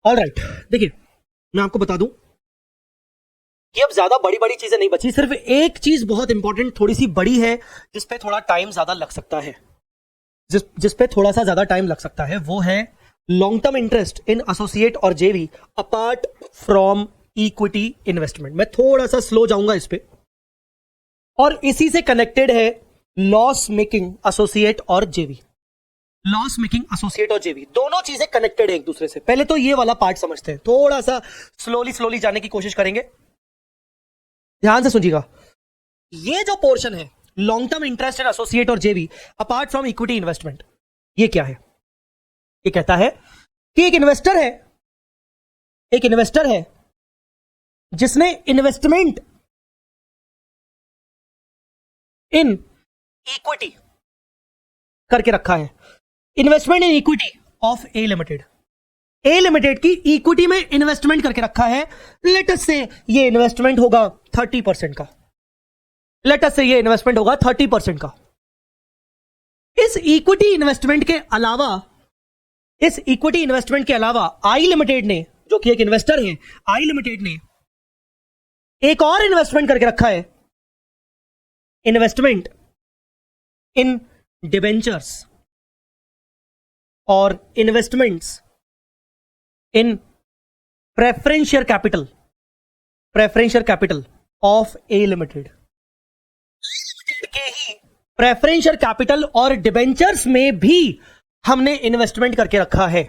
All right, देखिए मैं आपको बता दूं कि अब ज्यादा बड़ी बड़ी चीजें नहीं बची, सिर्फ एक चीज बहुत इंपॉर्टेंट थोड़ी सी बड़ी है जिसपे थोड़ा टाइम ज्यादा लग सकता है, जिसपे थोड़ा सा ज्यादा टाइम लग सकता है, वो है long term interest in associate और जेवी अपार्ट फ्रॉम इक्विटी इन्वेस्टमेंट। मैं थोड़ा सा स्लो जाऊंगा इस पे, और इसी से कनेक्टेड है लॉस मेकिंग एसोसिएट और जेवी। लॉस मेकिंग एसोसिएट और जेवी दोनों चीजें कनेक्टेड है एक दूसरे से। पहले तो ये वाला पार्ट समझते हैं, थोड़ा सा स्लोली जाने की कोशिश करेंगे, ध्यान से सुनिएगा। ये जो पोर्शन है long term interest in associate और जेवी अपार्ट फ्रॉम इक्विटी इन्वेस्टमेंट, ये क्या है? ये कहता है कि एक इन्वेस्टर है जिसने इन्वेस्टमेंट इन इक्विटी करके रखा है, investment in equity of A limited. A limited की इक्विटी में इन्वेस्टमेंट करके रखा है। लेट अस से ये इन्वेस्टमेंट होगा 30% का, लेट अस से ये इन्वेस्टमेंट होगा 30% का। इस इक्विटी इन्वेस्टमेंट के अलावा आई लिमिटेड ने, जो कि एक इन्वेस्टर है, आई लिमिटेड ने एक और इन्वेस्टमेंट करके रखा है, इन्वेस्टमेंट इन डिबेंचर्स और investments in preferential capital of A limited. के ही प्रेफरेंशियल कैपिटल और डिबेंचर्स में भी हमने इन्वेस्टमेंट करके रखा है।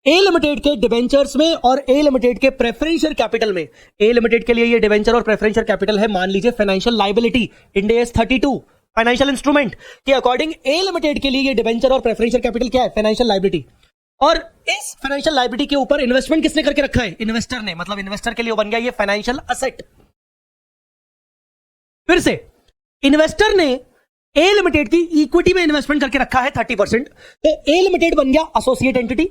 ए लिमिटेड के डिबेंचर्स में और ए लिमिटेड के प्रेफरेंशियल कैपिटल में। ए लिमिटेड के लिए ये डिबेंचर और प्रेफरेंशियल कैपिटल है, मान लीजिए financial liability, end S 32 financial instrument के अकॉर्डिंग ए लिमिटेड के लिए ये डिबेंचर और प्रेफरेंशियल कैपिटल क्या है? Financial liability. और इस फाइनेंशियल लायबिलिटी के ऊपर इन्वेस्टमेंट किसने करके रखा है? इन्वेस्टर ने, मतलब इन्वेस्टर के लिए बन गया ये फाइनेंशियल असेट। फिर से इन्वेस्टर ने ए लिमिटेड की इक्विटी में इन्वेस्टमेंट करके रखा है 30%, तो ए लिमिटेड बन गया एसोसिएट एंटिटी।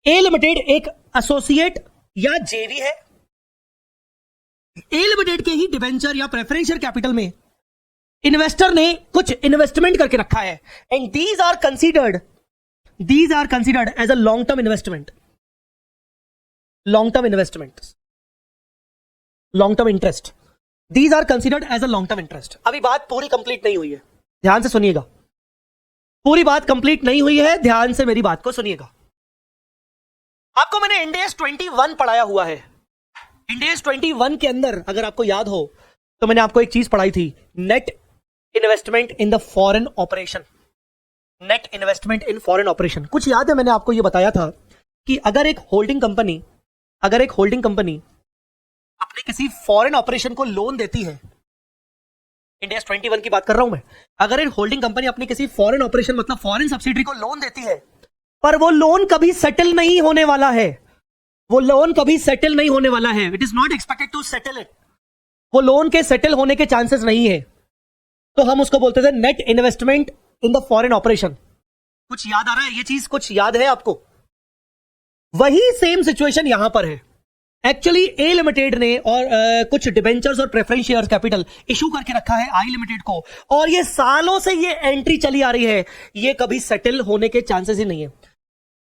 ए लिमिटेड एक एसोसिएट या जेवी है। ए लिमिटेड के ही डिबेंचर या प्रेफरेंशियल कैपिटल में इन्वेस्टर ने कुछ इन्वेस्टमेंट करके रखा है, and these are considered as a long term investment, long term interest. These are considered as a long term interest. अभी बात पूरी कंप्लीट नहीं हुई है, ध्यान से सुनिएगा। पूरी बात कंप्लीट नहीं हुई है, ध्यान से मेरी बात को सुनिएगा। आपको मैंने इंड एस 21 पढ़ाया हुआ है। इंड एस 21 के अंदर अगर आपको याद हो तो मैंने आपको एक चीज पढ़ाई थी, net investment in the foreign operation. Net investment in foreign operation, कुछ याद है? मैंने आपको यह बताया था कि अगर एक होल्डिंग कंपनी अपने किसी फॉरेन ऑपरेशन को लोन देती है, इंड एस 21 की बात कर रहा हूं मैं, अगर एक होल्डिंग कंपनी अपनी किसी फॉरेन ऑपरेशन मतलब फॉरेन सब्सिडरी को लोन देती है, पर वो लोन कभी सेटल नहीं होने वाला है, it is not expected to settle it, वो लोन के सेटल होने के चांसेस नहीं है, तो हम उसको बोलते थे net investment in the foreign operation. कुछ याद आ रहा है? ये चीज कुछ याद है आपको? वही सेम सिचुएशन यहां पर है। एक्चुअली ए लिमिटेड ने और कुछ डिबेंचर्स और प्रेफरेंस शेयर कैपिटल इशू करके रखा है आई लिमिटेड को, और ये सालों से ये एंट्री चली आ रही है, ये कभी सेटल होने के चांसेस ही नहीं है,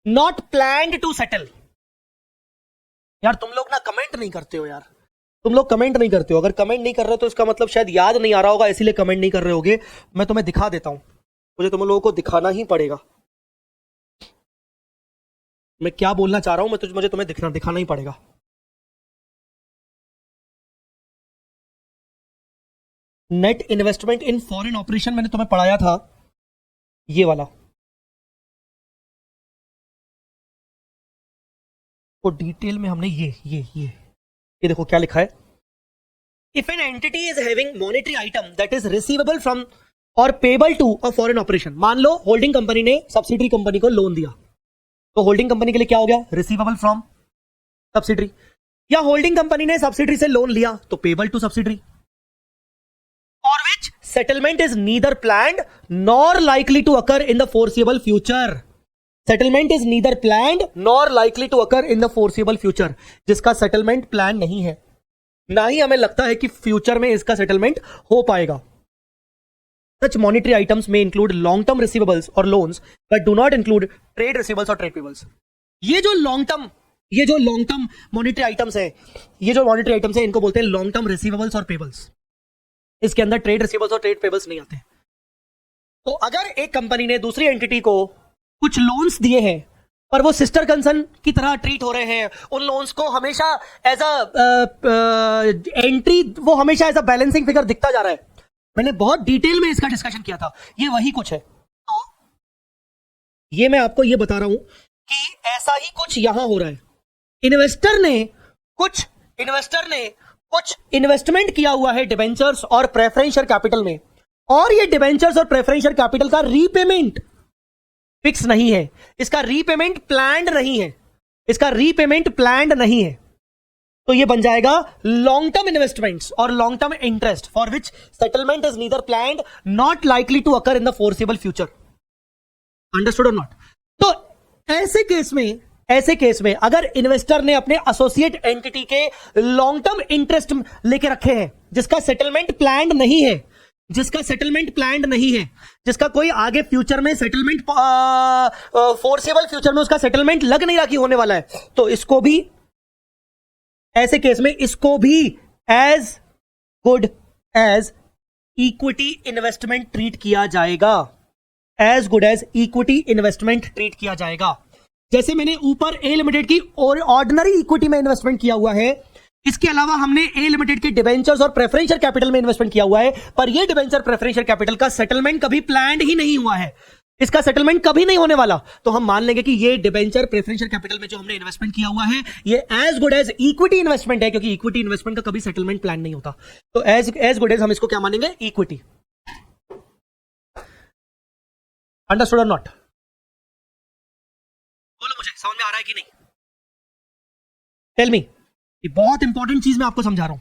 नॉट प्लान्ड टू सेटल। यार तुम लोग ना कमेंट नहीं करते हो यार, अगर कमेंट नहीं कर रहे हो तो इसका मतलब शायद याद नहीं आ रहा होगा, इसीलिए कमेंट नहीं कर रहे होगे। मैं तुम्हें दिखा देता हूं, मुझे तुम लोगों को दिखाना ही पड़ेगा। मैं क्या बोलना चाह रहा हूं मुझे तुम्हें दिखाना ही पड़ेगा। Net investment in foreign operation मैंने तुम्हें पढ़ाया था, ये वाला को डिटेल में हमने ये देखो क्या लिखा है। If an entity is having monetary item that is receivable from और payable to a foreign operation. मान लो होल्डिंग कंपनी ने सब्सिडरी कंपनी को लोन दिया, तो होल्डिंग कंपनी के लिए क्या हो गया? Receivable from subsidiary. या होल्डिंग कंपनी ने सब्सिडरी से लोन लिया तो payable to subsidiary, for which settlement is neither planned nor likely to occur in the foreseeable future. Settlement is neither planned nor likely to occur in the foreseeable future, जिसका settlement plan नहीं है, ना ही हमें लगता है कि future में इसका सेटलमेंट हो पाएगा। Such monetary items may include long-term receivables or loans, but do not include trade receivables or trade payables. ये जो लॉन्ग टर्म मॉनिटरी आइटम्स है, ये जो मॉनिटरी आइटम्स है इनको बोलते हैं लॉन्ग टर्म रिसीवेबल्स और पेबल्स। इसके अंदर ट्रेड रिसीवेबल्स और ट्रेड पेबल्स नहीं आते। तो अगर एक कंपनी ने दूसरी एंटिटी को कुछ लोन्स दिए हैं पर वो सिस्टर कंसर्न की तरह ट्रीट हो रहे हैं, उन लोन्स को हमेशा एज अ एंट्री, वो हमेशा एज अ बैलेंसिंग फिगर दिखता जा रहा है। मैंने बहुत डिटेल में इसका डिस्कशन किया था, ये वही कुछ है। तो ये मैं आपको ये बता रहा हूं कि ऐसा ही कुछ यहां हो रहा है। इन्वेस्टर ने कुछ इन्वेस्टमेंट किया हुआ है डिबेंचर्स और प्रेफरेंशियल कैपिटल में, और ये डिबेंचर्स और प्रेफरेंशियल कैपिटल का रीपेमेंट फिक्स नहीं है, इसका रीपेमेंट प्लान्ड नहीं है, तो ये बन जाएगा लॉन्ग टर्म इन्वेस्टमेंट्स और long term interest for which settlement is neither planned not likely to occur in the foreseeable future. Understood और नॉट? तो ऐसे केस में अगर इन्वेस्टर ने अपने एसोसिएट एंटिटी के लॉन्ग टर्म इंटरेस्ट लेके रखे हैं जिसका सेटलमेंट प्लान्ड नहीं है, जिसका कोई आगे फ्यूचर में सेटलमेंट फोर्सेबल फ्यूचर में उसका सेटलमेंट लग नहीं रहा कि होने वाला है, तो इसको भी ऐसे केस में इसको भी as good as equity investment treat किया जाएगा, जैसे मैंने ऊपर ए लिमिटेड की ऑर्डिनरी इक्विटी में इन्वेस्टमेंट किया हुआ है, इसके अलावा हमने ए लिमिटेड के डिबेंचर्स और प्रेफरेंशियल कैपिटल में इन्वेस्टमेंट किया हुआ है, पर यह डिबेंचर प्रेफरेंशियल कैपिटल का सेटलमेंट कभी प्लान्ड ही नहीं हुआ है, इसका सेटलमेंट कभी नहीं होने वाला, तो हम मान लेंगे कि ये डिबेंचर प्रेफरेंशियल कैपिटल में जो हमने इन्वेस्टमेंट किया हुआ है ये as good as equity investment है, क्योंकि इक्विटी इन्वेस्टमेंट का कभी सेटलमेंट प्लान नहीं होता। तो एज गुड एज हम इसको क्या मानेंगे? इक्विटी। अंडरस्टूड और नॉट? बोलो मुझे, समझ में आ रहा है कि नहीं? Tell me. ये बहुत इंपॉर्टेंट चीज मैं आपको समझा रहा हूं।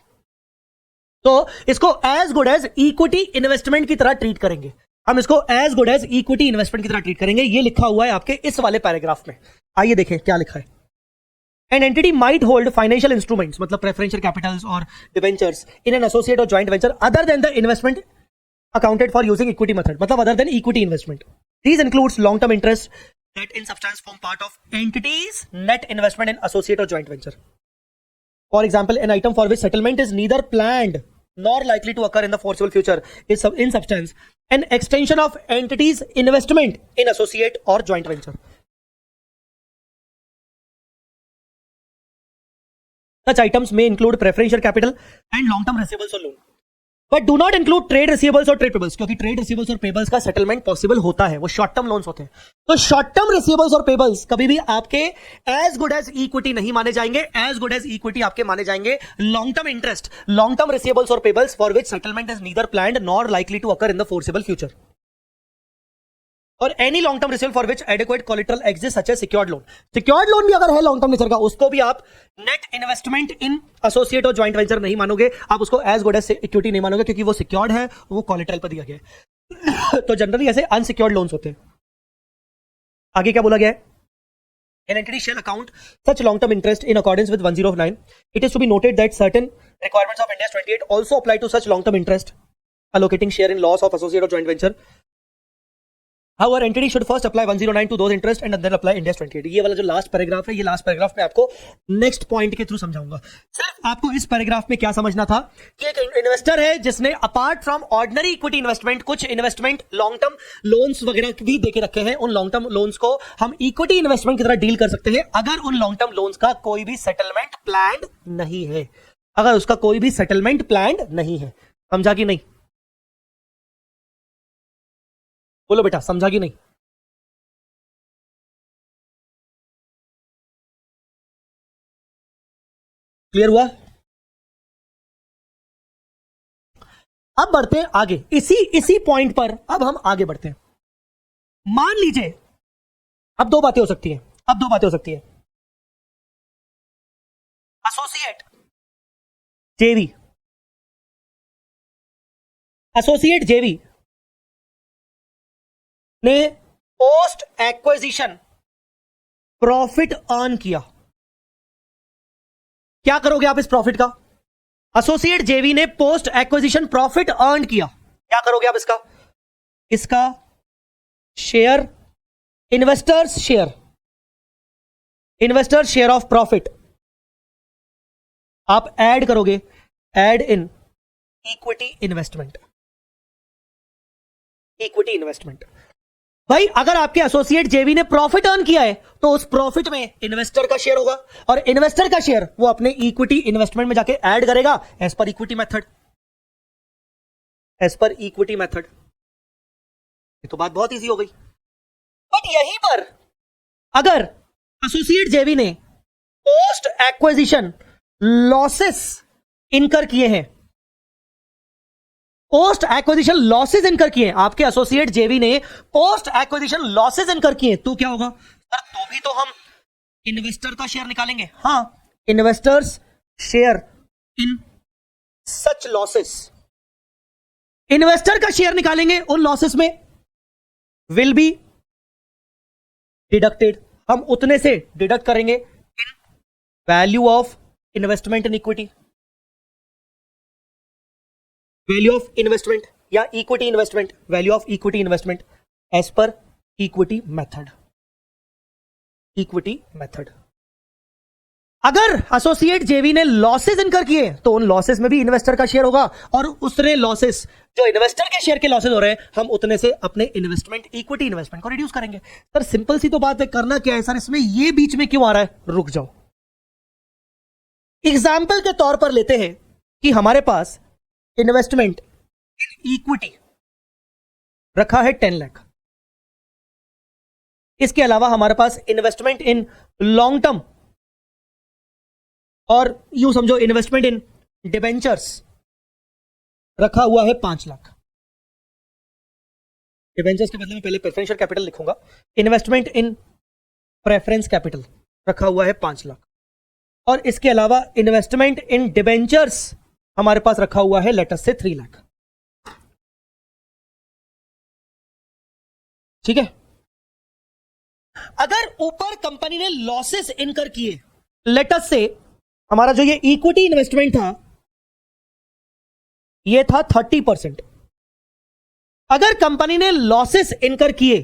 तो इसको as good as equity investment की तरह ट्रीट करेंगे, हम इसको as good as equity investment की तरह ट्रीट करेंगे। ये लिखा हुआ है आपके इस वाले पैराग्राफ में, आइए देखें क्या लिखा है। An entity might hold financial instruments, मतलब प्रेफरेंशियल कैपिटल्स और डिबेंचर्स इन एन एसोसिएट और joint venture other than the investment accounted for using equity method, मतलब other than equity investment. These includes long term interest that in substance form part of entities net investment in associate or joint venture. For example, an item for which settlement is neither planned nor likely to occur in the foreseeable future is in substance an extension of entities investment in associate or joint venture. Such items may include preferential capital and long term receivables or loan, but do not include trade receivables और trade payables, क्योंकि trade receivables और pebbles का settlement possible होता है, वो short term loans होते हैं। तो शॉर्ट टर्म रिसीवेबल्स और पेबल्स कभी भी आपके एज गुड एज इक्विटी नहीं माने जाएंगे, एज गुड एज इक्विटी आपके माने जाएंगे long term interest, long term receivables और payables for which settlement is neither planned nor likely to occur in the foreseeable future, और any long term receivable for which adequate collateral exist such as secured loan. Secured loan भी अगर है long term nature का, उसको भी आप net investment in associate और joint venture नहीं मानोगे, आप उसको एज गुड एज इक्विटी नहीं मानोगे, क्योंकि वो सिक्योर्ड है, वो कोलेटरल पर दिया गया है। तो जनरली ऐसे अनसिक्योर्ड लोन्स होते हैं। आगे क्या बोला गया है? An entity shall account such long-term interest in accordance with 109. It is to be noted that certain requirements of Ind AS 28 also apply to such long-term interest, allocating share in loss of associate or joint venture. However, entity should first apply 109 to those interest and then apply Ind AS 28. ये वाला जो last paragraph है, ये last paragraph में आपको next point के through समझाऊंगा। सिर्फ आपको इस पैराग्राफ में क्या समझना था कि एक इन्वेस्टर है जिसने apart from ordinary equity investment कुछ इन्वेस्टमेंट लॉन्ग टर्म लोन्स वगैरह भी देके रखे हैं। उन लॉन्ग टर्म लोन्स को हम इक्विटी इन्वेस्टमेंट की तरह डील कर सकते हैं अगर उन लॉन्ग टर्म लोन्स का कोई भी सेटलमेंट प्लान नहीं है, अगर उसका कोई भी सेटलमेंट प्लान नहीं है। समझा कि नहीं? बोलो बेटा, समझा कि नहीं? क्लियर हुआ? अब बढ़ते हैं आगे, इसी पॉइंट पर अब हम आगे बढ़ते हैं। मान लीजिए अब दो बातें हो सकती हैं, एसोसिएट जेवी ने पोस्ट एक्विजिशन प्रॉफिट अर्न किया। क्या करोगे आप इस प्रॉफिट का? एसोसिएट जेवी ने पोस्ट एक्विजिशन प्रॉफिट अर्न किया, क्या करोगे आप इसका share, investors share investor share of profit आप ऐड करोगे, add in equity investment. Equity investment भाई, अगर आपके एसोसिएट जेवी ने प्रॉफिट अर्न किया है तो उस प्रॉफिट में इन्वेस्टर का शेयर होगा, और इन्वेस्टर का शेयर वो अपने इक्विटी इन्वेस्टमेंट में जाके ऐड करेगा as per equity method. As per equity method, ये तो बात बहुत इजी हो गई। बट यहीं पर अगर एसोसिएट जेवी ने पोस्ट एक्विजिशन लॉसेस इनकर किए हैं, पोस्ट एक्विजिशन लॉसेस इनकर किए, आपके एसोसिएट जेवी ने पोस्ट एक्विजिशन लॉसेस इनकर किए, तो क्या होगा सर? तो भी तो हम इन्वेस्टर का शेयर निकालेंगे। हां, investors share in such losses, investor का शेयर निकालेंगे उन लॉसेस में, विल बी डिडक्टेड, हम उतने से डिडक्ट करेंगे in value of investment in equity, value of investment या equity investment, value of equity investment as per equity method. Equity method. अगर एसोसिएट जेवी ने लॉसेस इनकर किए तो उन लॉसेस में भी इन्वेस्टर का शेयर होगा, और उतने लॉसेस जो इन्वेस्टर के शेयर के लॉसेस हो रहे हैं, हम उतने से अपने इन्वेस्टमेंट इक्विटी इन्वेस्टमेंट को रिड्यूस करेंगे। सर सिंपल सी तो बात है, करना क्या है सर इसमें? ये बीच में क्यों आ रहा है? रुक जाओ, एग्जाम्पल के तौर पर लेते हैं कि हमारे पास इन्वेस्टमेंट इन इक्विटी रखा है 10 लाख, इसके अलावा हमारे पास इन्वेस्टमेंट इन लॉन्ग टर्म और यूं समझो इन्वेस्टमेंट इन डिबेंचर्स रखा हुआ है 5 लाख। डिबेंचर्स के बदले में पहले प्रेफरेंशियल कैपिटल लिखूंगा। इन्वेस्टमेंट इन प्रेफरेंस कैपिटल रखा हुआ है 5 लाख, और इसके अलावा इन्वेस्टमेंट इन डिबेंचर्स हमारे पास रखा हुआ है लेटस से 3 लाख। ठीक है, अगर ऊपर कंपनी ने लॉसेस इनकर किए, लेटस से हमारा जो ये इक्विटी इन्वेस्टमेंट था ये था 30%, अगर कंपनी ने लॉसेस इनकर किए,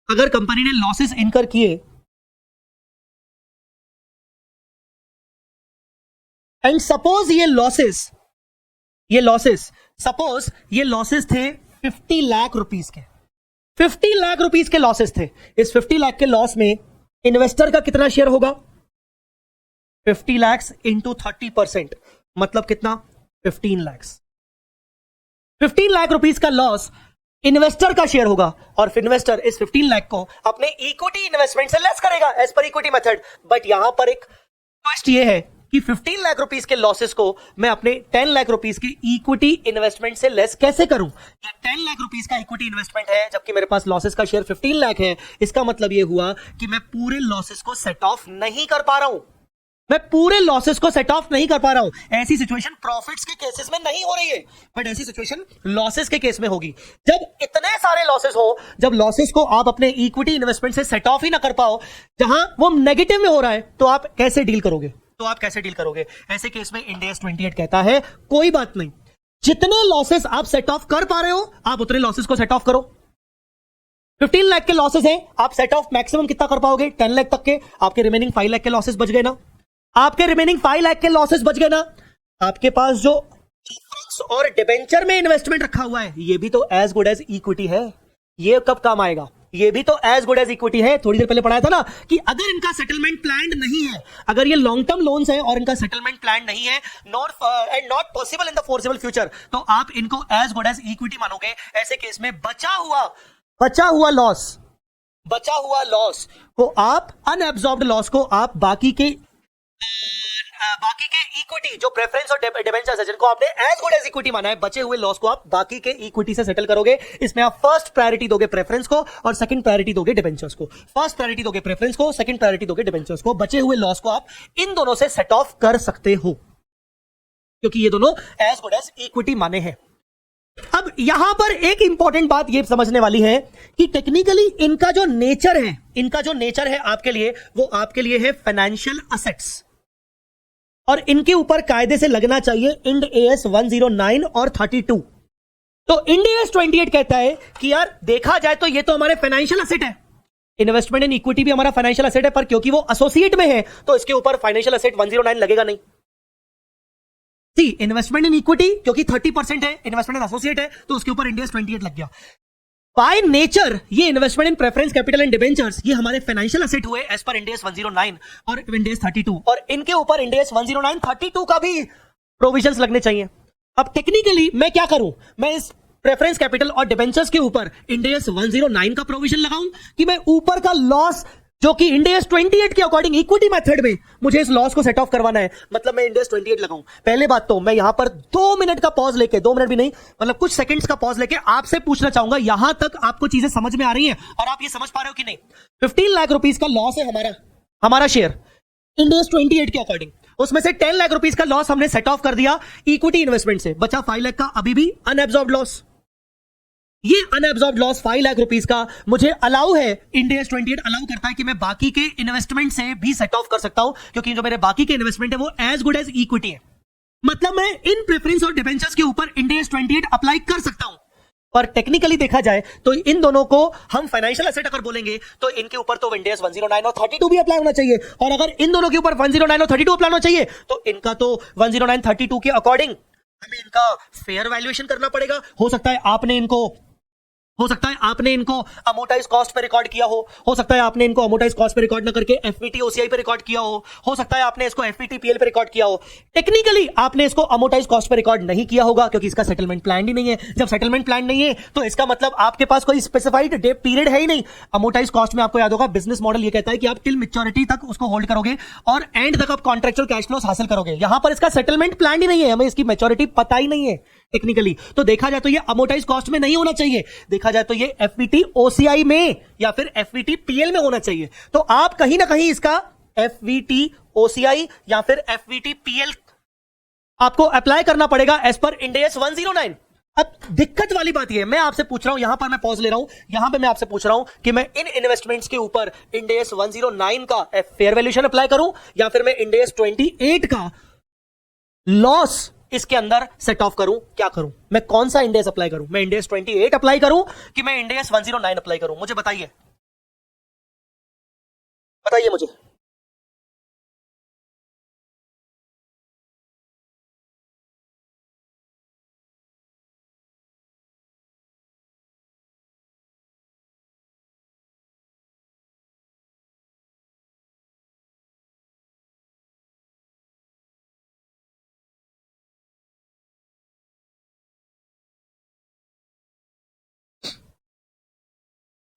अगर कंपनी ने लॉसेस इनकर किए एंड सपोज ये लॉसेस थे 50 लाख रुपीस के, 50 लाख रुपीस के लॉसेस थे। इस 50 लाख के लॉस में इन्वेस्टर का कितना शेयर होगा? 50 लाख इंटू 30%, मतलब कितना? 15 लाख। 15 लाख रुपीस का लॉस इन्वेस्टर का शेयर होगा, और फिर इन्वेस्टर इस 15 लाख को अपने इक्विटी इन्वेस्टमेंट से लेस करेगा as per equity method. But यहां पर एक ट्विस्ट ये है कि 15 लाख रुपीस के लॉसेस को मैं अपने 10 लाख रुपीस के इक्विटी इन्वेस्टमेंट से लेस कैसे करूं? ये 10 लाख रुपीस का इक्विटी इन्वेस्टमेंट है, जबकि मेरे पास लॉसेस का शेयर 15 लाख है। इसका मतलब ये हुआ कि मैं पूरे लॉसेस को सेट ऑफ नहीं कर पा रहा हूं, मैं पूरे लॉसेस को सेट ऑफ नहीं कर पा रहा हूं। ऐसी सिचुएशन प्रॉफिट्स के केसेस में नहीं हो रही है, बट ऐसी सिचुएशन लॉसेस के केस में होगी। जब इतने सारे लॉसेस हो, जब लॉसेस को आप अपने इक्विटी इन्वेस्टमेंट से सेट ऑफ ही ना कर पाओ, जहां वो नेगेटिव में हो रहा है, तो आप कैसे डील करोगे? ऐसे केस में इंड AS 28 कहता है कोई बात नहीं, जितने लॉसेस आप सेट ऑफ कर पा रहे हो आप उतने लॉसेस को सेट ऑफ करो। 15 लाख के लॉसेस हैं, आप सेट ऑफ मैक्सिमम कितना कर पाओगे? 10 लाख तक के। आपके रिमेनिंग 5 लाख के लॉसेस बच गए ना, आपके रिमेनिंग 5 लाख के लॉसेस बच गए ना। आपके पास जो और डिबेंचर में इन्वेस्टमेंट रखा हुआ है, ये भी तो एज गुड एज इक्विटी है। ये कब काम आएगा? ये भी तो एज गुड एज इक्विटी है। थोड़ी देर पहले पढ़ाया था ना कि अगर इनका सेटलमेंट प्लान नहीं है, अगर ये लॉन्ग टर्म लोन्स है और इनका सेटलमेंट प्लान नहीं है, not possible in the foreseeable future, तो आप इनको एज गुड एज इक्विटी मानोगे। ऐसे केस में बचा हुआ लॉस को आप, अनएब्सॉर्ब्ड लॉस को आप बाकी के इक्विटी, जो प्रेफरेंस और डिबेंचर्स है जिनको आपने एज गुड एज इक्विटी माना है, बचे हुए लॉस को आप बाकी के इक्विटी से सेटल करोगे। इसमें आप फर्स्ट प्रायोरिटी दोगे प्रेफरेंस को और सेकंड प्रायोरिटी दोगे डिबेंचर्स को। फर्स्ट प्रायोरिटी दोगे प्रेफरेंस को, सेकंड प्रायोरिटी दोगे डिबेंचर्स को। बचे हुए लॉस को आप इन दोनों से सेट ऑफ कर सकते हो, क्योंकि ये दोनों एज गुड एज इक्विटी माने हैं। अब यहां पर एक इंपॉर्टेंट बात ये समझने वाली है कि टेक्निकली इनका जो नेचर है आपके लिए, वो आपके लिए है फाइनेंशियल असेट्स, और इनके ऊपर कायदे से लगना चाहिए इंड AS 109 और 32। तो इंड AS 28 कहता है कि यार देखा जाए तो ये तो हमारे फाइनेंशियल असेट है, इन्वेस्टमेंट इन इक्विटी भी हमारा फाइनेंशियल एसेट है, पर क्योंकि वो एसोसिएट में है तो इसके ऊपर फाइनेंशियल एसेट 109 लगेगा नहीं। सी इन्वेस्टमेंट इन इक्विटी क्योंकि 30% है, इन्वेस्टमेंट इन एसोसिएट है तो उसके ऊपर इंडियस 28 लग गया। बाय नेचर ये investment in preference capital and debentures ये हमारे फाइनेंशियल एसेट हुए एज पर इंडियस 109 और इंडियस 32, और इनके ऊपर इंडियस 109 32 का भी प्रोविजंस लगने चाहिए। अब टेक्निकली मैं क्या करूं, मैं इस प्रेफरेंस कैपिटल और डिबेंचर्स के ऊपर इंडियस 109 का प्रोविजन लगाऊं कि मैं ऊपर का लॉस जो कि इंडियस 28 के अकॉर्डिंग इक्विटी मेथड में मुझे इस लॉस को सेट ऑफ करवाना है, मतलब मैं इंडियस 28 लगाऊं। पहले बात तो मैं यहां पर 2 मिनट का पॉज लेके, 2 मिनट भी नहीं मतलब कुछ सेकंड्स का पॉज लेके आपसे पूछना चाहूंगा, यहां तक आपको चीजें समझ में आ रही हैं और आप ये समझ पा रहे हो कि नहीं। 15 लाख रुपीस का लॉस है हमारा शेयर इंडियस 28 के अकॉर्डिंग, उसमें से 10 लाख रुपीस का लॉस हमने सेट ऑफ कर दिया इक्विटी इन्वेस्टमेंट से, बचा 5 लाख का अभी भी अनएब्सॉर्ब्ड लॉस। ये अनएब्सॉर्ब्ड लॉस 5 लाख रुपीस का मुझे अलाउ है, इंडियस 28 अलाउ करता है कि मैं बाकी के इन्वेस्टमेंट से भी सेट ऑफ कर सकता हूं, क्योंकि जो मेरे बाकी के इन्वेस्टमेंट है वो एज गुड एज इक्विटी है। मतलब मैं इन प्रेफरेंस और डिबेंचर्स के ऊपर इंडियस 28 अप्लाई कर सकता हूं, पर टेक्निकली देखा जाए तो इन दोनों को हम फाइनेंशियल एसेट अगर बोलेंगे तो इनके ऊपर तो इंडियस 109 और 32 भी अप्लाई होना चाहिए, और अगर इन दोनों के ऊपर 109 और 32 अप्लाई होना चाहिए तो इनका तो 109 32 के अकॉर्डिंग हमें इनका फेयर वैल्यूएशन करना पड़ेगा। हो सकता है आपने इनको अमोटाइज कॉस्ट पे रिकॉर्ड किया हो सकता है आपने इनको अमोटाइज कॉस्ट पे रिकॉर्ड ना करके एफवीटी ओसीआई पे रिकॉर्ड किया हो सकता है आपने इसको एफवीटी पीएल पे रिकॉर्ड किया हो। टेक्निकली आपने इसको अमोटाइज कॉस्ट पे रिकॉर्ड नहीं किया होगा क्योंकि इसका सेटलमेंट प्लान ही नहीं है। जब सेटलमेंट प्लान नहीं है तो इसका मतलब आपके पास कोई स्पेसिफाइड डे पीरियड है ही नहीं। अमोटाइज कॉस्ट में आपको याद होगा बिजनेस मॉडल ये कहता है कि आप टिल मैच्योरिटी तक उसको होल्ड करोगे और एंड तक आप कॉन्ट्रेक्चुअल कैश फ्लोस हासिल करोगे। यहां पर इसका सेटलमेंट प्लान ही नहीं है, हमें इसकी मैच्योरिटी पता ही नहीं है टेक्निकली। तो देखा जाए तो ये अमोटाइज कॉस्ट में नहीं होना चाहिए, देखा जाए तो ये एफवीटी ओसीआई में या फिर एफवीटी पीएल में होना चाहिए। तो आप कहीं ना कहीं इसका एफवीटी ओसीआई या फिर एफवीटी पीएल आपको अप्लाई करना पड़ेगा एज पर इंडियस 109। अब दिक्कत वाली बात यह है, मैं आपसे पूछ रहा हूं, यहां पर मैं पॉज ले रहा हूं, यहां पे मैं आपसे पूछ रहा हूं कि मैं इन इन्वेस्टमेंट्स के ऊपर इंडियस 109 का फेयर वैल्यूएशन अप्लाई करूं या फिर मैं इंडियस 28 का लॉस इसके अंदर सेट ऑफ करूं, क्या करूं? मैं कौन सा इंडेक्स अप्लाई करूं? मैं इंडेक्स 28 अप्लाई करूं कि मैं इंडेक्स 109 अप्लाई करूं? मुझे बताइए मुझे।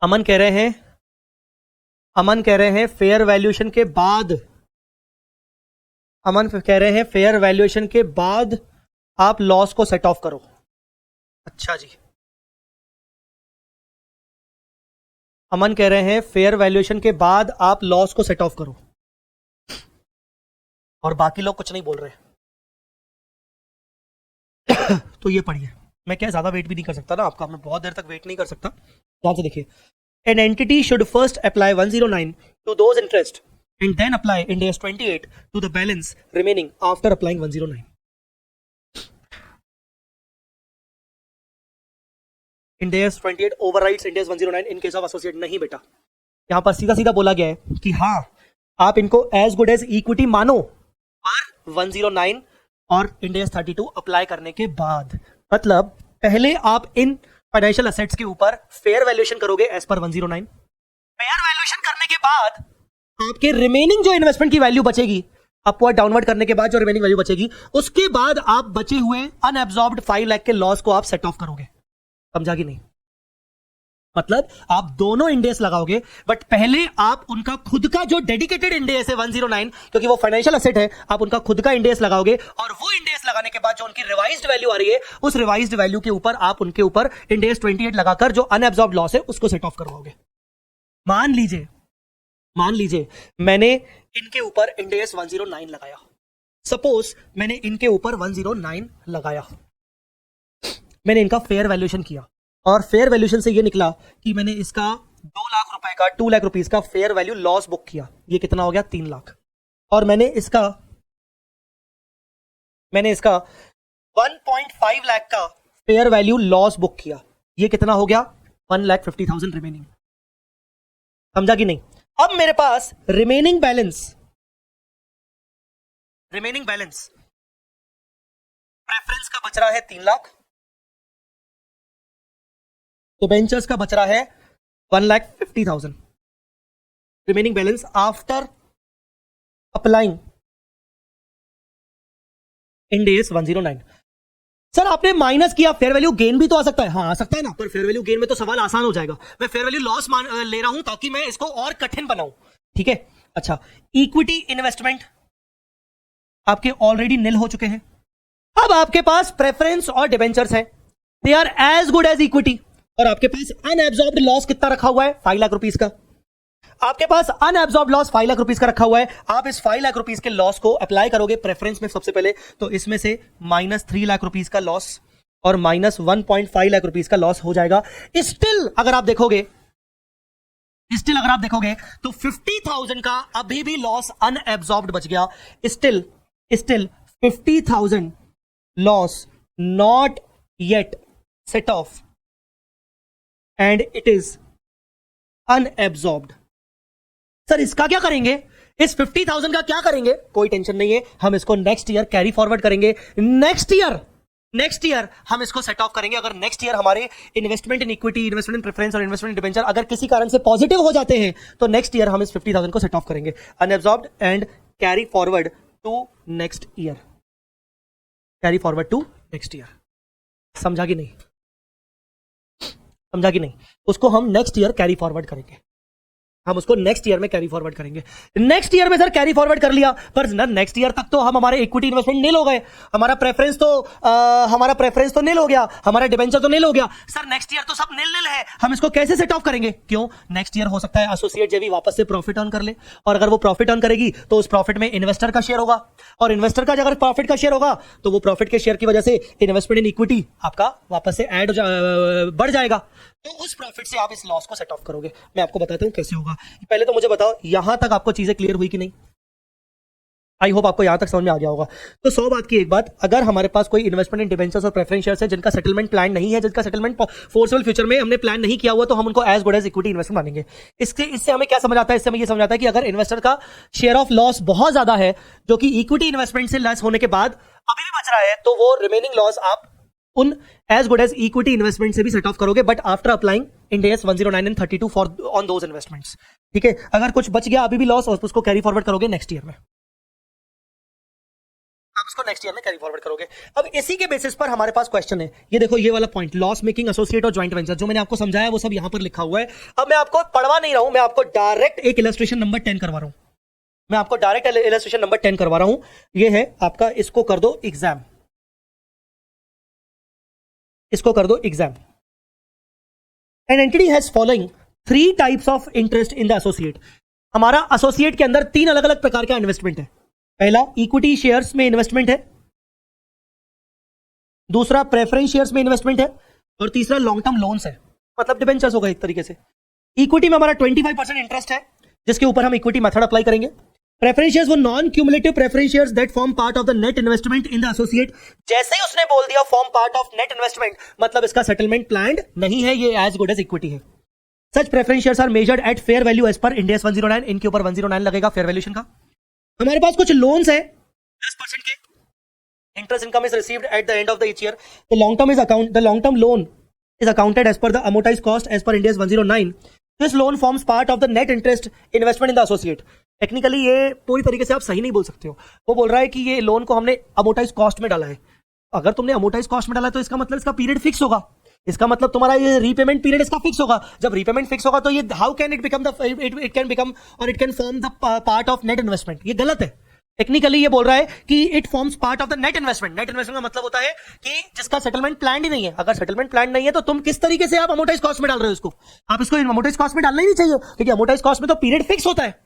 अमन कह रहे हैं फेयर वैल्यूएशन के बाद, अमन कह रहे हैं फेयर वैल्यूएशन के बाद आप लॉस को सेट ऑफ करो। अच्छा जी, अमन कह रहे हैं फेयर वैल्यूएशन के बाद आप लॉस को सेट ऑफ करो और बाकी लोग कुछ नहीं बोल रहे। तो ये पढ़िए, मैं क्या ज्यादा वेट भी नहीं कर सकता ना आपका, मैं बहुत देर तक वेट नहीं कर सकता। ध्यान से देखिए, an entity should first apply 109 to those interest and then apply India's 28 to the balance remaining after applying 109. India's 28 overrides India's 109 in case of associate। नहीं बेटा, यहां पर सीधा सीधा बोला गया है कि हाँ आप इनको एज गुड एज इक्विटी मानो पर 109 और India's 32 अप्लाई करने के बाद, मतलब पहले आप इन फाइनेंशियल एसेट्स के ऊपर फेयर वैल्यूएशन करोगे एज पर 109। फेयर वैल्यूएशन करने के बाद आपके रिमेनिंग जो इन्वेस्टमेंट की वैल्यू बचेगी, अपवर्ड डाउनवर्ड करने के बाद जो रिमेनिंग वैल्यू बचेगी, उसके बाद आप बचे हुए अनएब्सॉर्ब्ड 5 लाख के लॉस को आप सेट ऑफ करोगे। समझा कि नहीं? मतलब आप दोनों इंडेक्स लगाओगे, बट पहले आप उनका खुद का जो डेडिकेटेड इंडेक्स है 109, क्योंकि वो फाइनेंशियल एसेट है, आप उनका खुद का इंडेक्स लगाओगे और वो इंडेक्स लगाने के बाद जो उनकी रिवाइज्ड वैल्यू आ रही है, उस रिवाइज्ड वैल्यू के ऊपर आप उनके ऊपर इंडेक्स 28 लगाकर जो अनएब्सॉर्ब्ड लॉस है उसको सेट ऑफ करवाओगे। मान लीजिए मैंने इनके ऊपर इंडेक्स 109 लगाया, सपोज मैंने इनके ऊपर 109 लगाया, मैंने इनका फेयर वैल्यूएशन किया और फेयर वैल्यूएशन से ये निकला कि मैंने इसका 2 लाख रुपए का 2 लाख रुपीस का फेयर वैल्यू लॉस बुक किया, ये कितना हो गया 3 लाख, और मैंने इसका 1.5 लाख का फेयर वैल्यू लॉस बुक किया, ये कितना हो गया 1,50,000 रिमेनिंग। समझा कि नहीं? अब मेरे पास रिमेनिंग बैलेंस प्रेफरेंस का बच रहा है 3 लाख, डिबेंचर्स का बच रहा है 1,50,000। Remaining balance after applying Ind AS 109। Sir आपने माइनस किया, फेयर वैल्यू गेन भी तो आ सकता है। हाँ आ सकता है ना, पर फेयर वैल्यू गेन में तो सवाल आसान हो जाएगा। मैं फेयर वैल्यू लॉस ले रहा हूं ताकि मैं इसको और कठिन बनाऊं, ठीक है। अच्छा, इक्विटी इन्वेस्टमेंट आपके ऑलरेडी निल हो चुके हैं। अब आपके पास प्रेफरेंस और डिबेंचर्स है, they are as good as equity. और आपके पास अनएब्सॉर्ब्ड लॉस कितना रखा हुआ है? 5 लाख रुपीस का। आपके पास अनएब्सॉर्ब्ड लॉस 5 लाख रुपीस का रखा हुआ है। आप इस 5 लाख रुपीस के लॉस को अप्लाई करोगे प्रेफरेंस में सबसे पहले, तो इसमें से -3 लाख रुपीस का लॉस और -1.5 लाख रुपीस का लॉस हो जाएगा। स्टिल अगर आप देखोगे तो 50,000 का अभी भी लॉस अनएब्सॉर्ब्ड बच गया। Still 50,000 loss not yet set of and it is unabsorbed. Sir इसका क्या करेंगे? इस 50,000 का क्या करेंगे? कोई टेंशन नहीं है, हम इसको नेक्स्ट ईयर कैरी फॉरवर्ड करेंगे। नेक्स्ट ईयर हम इसको सेट ऑफ करेंगे। अगर नेक्स्ट ईयर हमारे investment in equity, investment in preference और इन्वेस्टमेंट इन डिबेंचर अगर किसी कारण से पॉजिटिव हो जाते हैं, तो नेक्स्ट ईयर हम इस 50,000 को सेट ऑफ करेंगे। Unabsorbed and carry forward to next year. समझा कि नहीं? उसको हम नेक्स्ट ईयर कैरी फॉरवर्ड करेंगे। नेक्स्ट ईयर में सर कैरी फॉरवर्ड कर लिया, पर नेक्स्ट ईयर तक तो हम हमारे इक्विटी इन्वेस्टमेंट नील हो गए, हमारा प्रेफरेंस तो नील हो गया, हमारा डिबेंचर तो नील हो गया। सर नेक्स्ट ईयर तो सब नील है, हम इसको कैसे सेट ऑफ करेंगे? क्यों? नेक्स्ट ईयर हो सकता है एसोसिएट जेवी वापस से प्रॉफिट अर्न कर ले, और अगर वो प्रॉफिट अर्न करेगी तो उस प्रॉफिट में इन्वेस्टर का शेयर होगा, और इन्वेस्टर का अगर प्रॉफिट का शेयर होगा तो वो प्रॉफिट के शेयर की वजह से इन्वेस्टमेंट इन इक्विटी आपका वापस से बढ़ जाएगा। तो उस प्रॉफिट से आप इस लॉस को सेट ऑफ करोगे। मैं आपको बताता हूं कैसे होगा। पहले तो मुझे बताओ यहां तक आपको चीजें क्लियर हुई कि नहीं? आई होप आपको यहां तक समझ में आ गया होगा। तो 100 बात की एक बात, अगर हमारे पास कोई इन्वेस्टमेंट इन डिबेंचर्स और प्रेफरेंस शेयर्स है जिनका सेटलमेंट प्लान नहीं है, जिनका सेटलमेंट फोर्सफुल फ्यूचर में हमने प्लान नहीं किया हुआ, तो हम उनको as good as equity investment मानेंगे। इससे हमें क्या समझ आता है? इससे हमें ये समझ आता है कि अगर इन्वेस्टर का शेयर ऑफ लॉस बहुत ज्यादा है, जो कि इक्विटी इन्वेस्टमेंट से लेस होने के बाद अभी भी बच रहा है, तो वो रिमेनिंग लॉस आप उन as good as equity investment से भी सेट ऑफ करोगे, but after applying Ind AS 109 and 32 for on those investments. ठीक है, अगर कुछ बच गया अभी भी लॉस, और उसको कैरी फॉरवर्ड करोगे नेक्स्ट ईयर में। आप उसको नेक्स्ट ईयर में कैरी फॉरवर्ड करोगे। अब इसी के बेसिस पर हमारे पास क्वेश्चन है, ये देखो ये वाला पॉइंट, लॉस मेकिंग एसोसिएट और जॉइंट वेंचर, जो मैंने आपको समझाया वो सब यहां पर लिखा हुआ है। अब मैं आपको पढ़वा नहीं रहा हूं, मैं आपको डायरेक्ट एक इलस्ट्रेशन नंबर 10 करवा रहा हूं। ये है आपका, इसको कर दो exam, An entity has following 3 types of interest in the associate। हमारा एसोसिएट के अंदर 3 अलग अलग प्रकार का इन्वेस्टमेंट है। पहला इक्विटी शेयर्स में इन्वेस्टमेंट है, दूसरा प्रेफरेंस शेयर्स में इन्वेस्टमेंट है, और तीसरा लॉन्ग टर्म लोन्स है, मतलब डिबेंचर्स होगा एक तरीके से। इक्विटी में हमारा 25% इंटरेस्ट है, जिसके ऊपर हम इक्विटी मेथड अप्लाई करेंगे। प्रेफरेंस शेयर्स वो non cumulative preference shares that form part of the net investment in the associate. जैसे ही उसने बोल दिया form part of net investment, मतलब इसका सेटलमेंट प्लान्ड नहीं है, ये एज गुड एज इक्विटी है। Such preference shares are measured at fair value as per Ind AS 109। इनके ऊपर 109 लगेगा फेयर वैल्यूएशन का। हमारे पास कुछ लोन्स है 10% के, interest income is received at the end of the each year. The long term loan is accounted as per the amortized cost as per Ind AS 109. This loan forms part of the net interest investment in the associate। Technically ये पूरी तरीके से आप सही नहीं बोल सकते हो। वो बोल रहा है कि ये लोन को हमने अमोटाइज कॉस्ट में डाला है। अगर तुमने अमोटाइज कॉस्ट में डाला तो इसका मतलब इसका पीरियड फिक्स होगा, इसका मतलब तुम्हारा ये रीपेमेंट पीरियड इसका फिक्स होगा। जब रीपेमेंट फिक्स होगा तो ये how can it become it can form the part of net investment? ये गलत है। टेक्निकली ये बोल रहा है कि it forms part of the net investment. Net investment का मतलब होता है कि जिसका सेटलमेंट प्लान ही नहीं है। अगर सेटलमेंट प्लान नहीं है तो तुम किस तरीके से आप अमोटाइज कॉस्ट में डाल रहे हो इसको? आप इसको अमोटाइज कॉस्ट में डालना ही नहीं चाहिए, क्योंकि अमोटाइज कॉस्ट में तो पीरियड फिक्स होता है।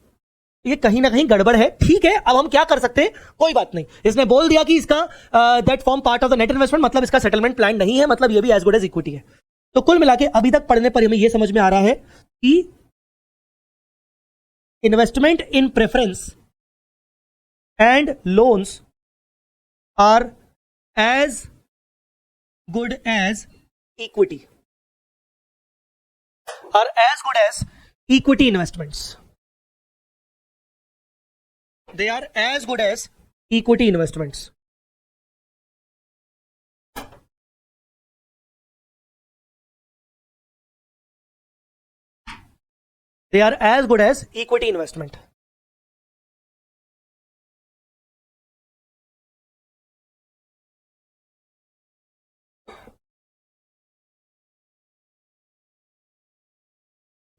ये कहीं ना कहीं गड़बड़ है। ठीक है, अब हम क्या कर सकते हैं? कोई बात नहीं, इसने बोल दिया कि इसका that form part of the net investment, मतलब इसका सेटलमेंट प्लान नहीं है, मतलब ये भी एज गुड एज इक्विटी है। तो कुल मिला के अभी तक पढ़ने पर हमें यह समझ में आ रहा है कि investment in preference and loans are as good as equity, equity investments. They are as good as equity investments. They are as good as equity investment.